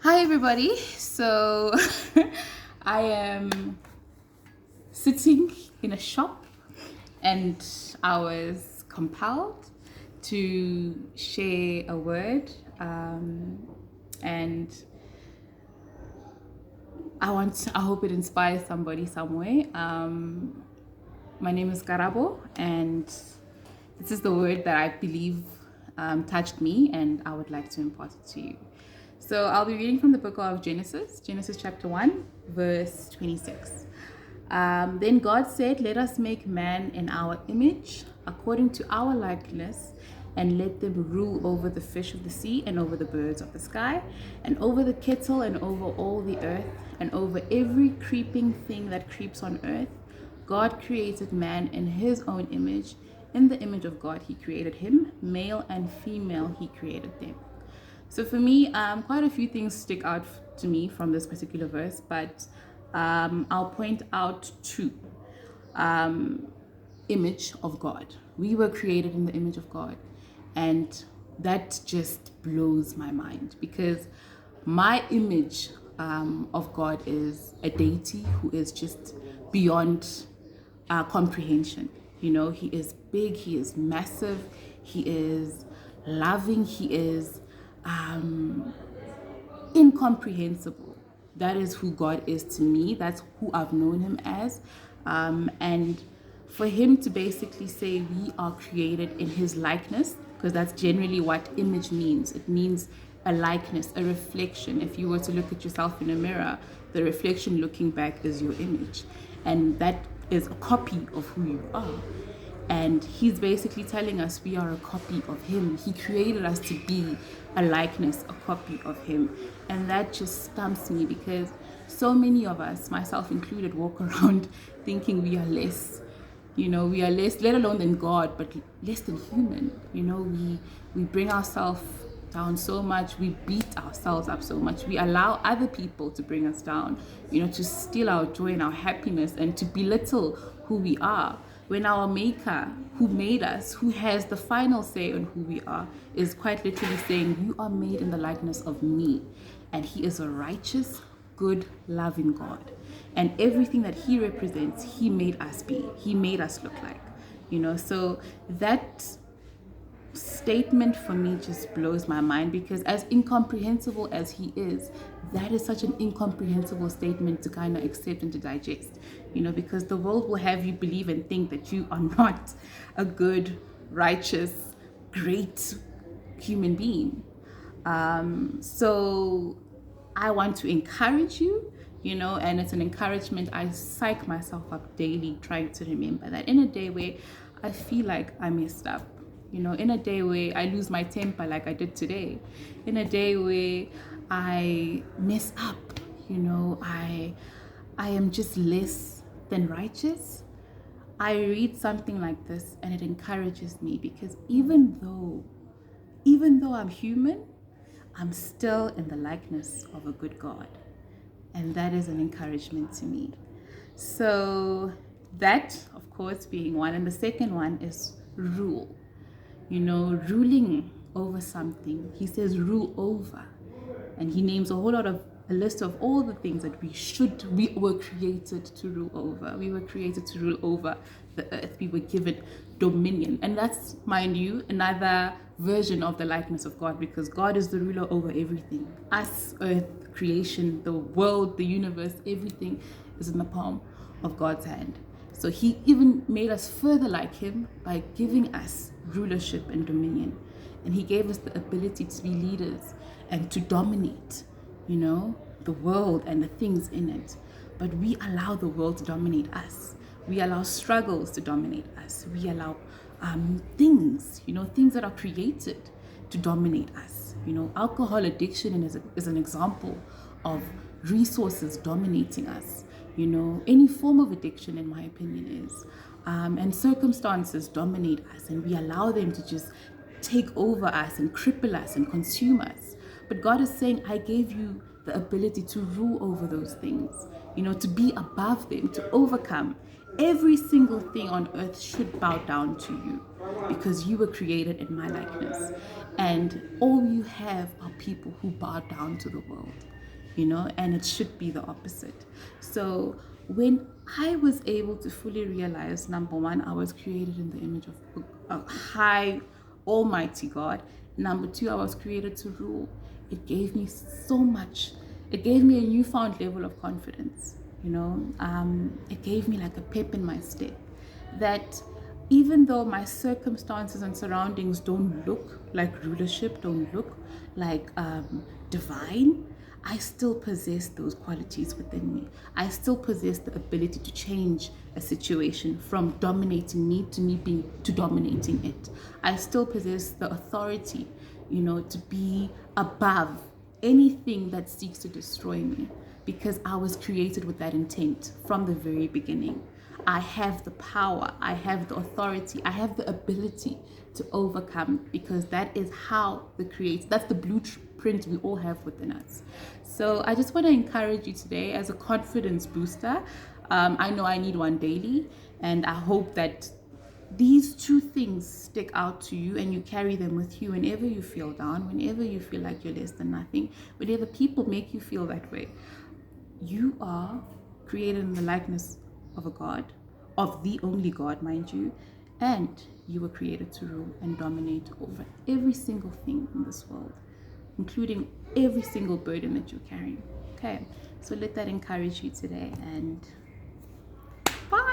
Hi, everybody. So, I am sitting in a shop and I was compelled to share a word. And I hope it inspires somebody somewhere. My name is Karabo, and this is the word that I believe touched me, and I would like to impart it to you. So I'll be reading from the book of Genesis chapter 1, verse 26. Then God said, "Let us make man in our image, according to our likeness, and let them rule over the fish of the sea, and over the birds of the sky, and over the cattle, and over all the earth, and over every creeping thing that creeps on earth." God created man in his own image. In the image of God, he created him. Male and female, he created them. So for me, quite a few things stick out to me from this particular verse, but I'll point out two. Image of God. We were created in the image of God. And that just blows my mind because my image of God is a deity who is just beyond comprehension. You know, he is big, he is massive, he is loving, he is incomprehensible. That is who God is to me. That's who I've known him as. And for him to basically say we are created in his likeness, because that's generally what image means. It means a likeness, a reflection. If you were to look at yourself in a mirror, the reflection looking back is your image. And that is a copy of who you are. And he's basically telling us we are a copy of him. He created us to be a likeness, a copy of him. And that just stumps me because so many of us, myself included, walk around thinking we are less. You know, we are less, let alone than God, but less than human. You know, we bring ourselves down so much, we beat ourselves up so much, we allow other people to bring us down, you know, to steal our joy and our happiness and to belittle who we are. When our maker, who made us, who has the final say on who we are, is quite literally saying, "You are made in the likeness of me." And he is a righteous, good, loving God. And everything that he represents, he made us be. He made us look like. You know, so that statement for me just blows my mind because as incomprehensible as he is, that is such an incomprehensible statement to kind of accept and to digest, you know, because the world will have you believe and think that you are not a good, righteous, great human being. So I want to encourage you, you know, and it's an encouragement. I psych myself up daily trying to remember that in a day where I feel like I messed up, you know, in a day where I lose my temper like I did today, in a day where I mess up, you know, I am just less than righteous. I read something like this and it encourages me because even though I'm human, I'm still in the likeness of a good God. And that is an encouragement to me. So that, of course, being one. And the second one is rule. You know, ruling over something. He says rule over. And he names a whole lot of a list of all the things that we were created to rule over. We were created to rule over the earth. We were given dominion. And that's, mind you, another version of the likeness of God because God is the ruler over everything. Us, earth, creation, the world, the universe, everything is in the palm of God's hand. So he even made us further like him by giving us rulership and dominion. And he gave us the ability to be leaders and to dominate, you know, the world and the things in it. But we allow the world to dominate us. We allow struggles to dominate us. We allow things, you know, things that are created to dominate us. You know, alcohol addiction is an example of resources dominating us. You know, any form of addiction, in my opinion, is. And circumstances dominate us and we allow them to just take over us and cripple us and consume us. But God is saying, I gave you the ability to rule over those things, you know, to be above them, to overcome Every single thing on earth should bow down to you because you were created in my likeness. And all you have are people who bow down to the world, and it should be the opposite. So when I was able to fully realize, number one, I was created in the image of a high, almighty God. Number two, I was created to rule. It gave me so much. It gave me a newfound level of confidence. It gave me like a pep in my step that even though my circumstances and surroundings don't look like rulership, don't look like divine, I still possess those qualities within me. I still possess the ability to change a situation from dominating me to dominating it. I still possess the authority, to be above anything that seeks to destroy me because I was created with that intent from the very beginning. I have the power, I have the authority, I have the ability to overcome because that is how that's the blueprint we all have within us. So I just want to encourage you today as a confidence booster. I know I need one daily, and I hope that these two things stick out to you and you carry them with you whenever you feel down, whenever you feel like you're less than nothing, whenever people make you feel that way. You are created in the likeness of a God, of the only God, mind you, and you were created to rule and dominate over every single thing in this world, including every single burden that you're carrying. Okay, so let that encourage you today, and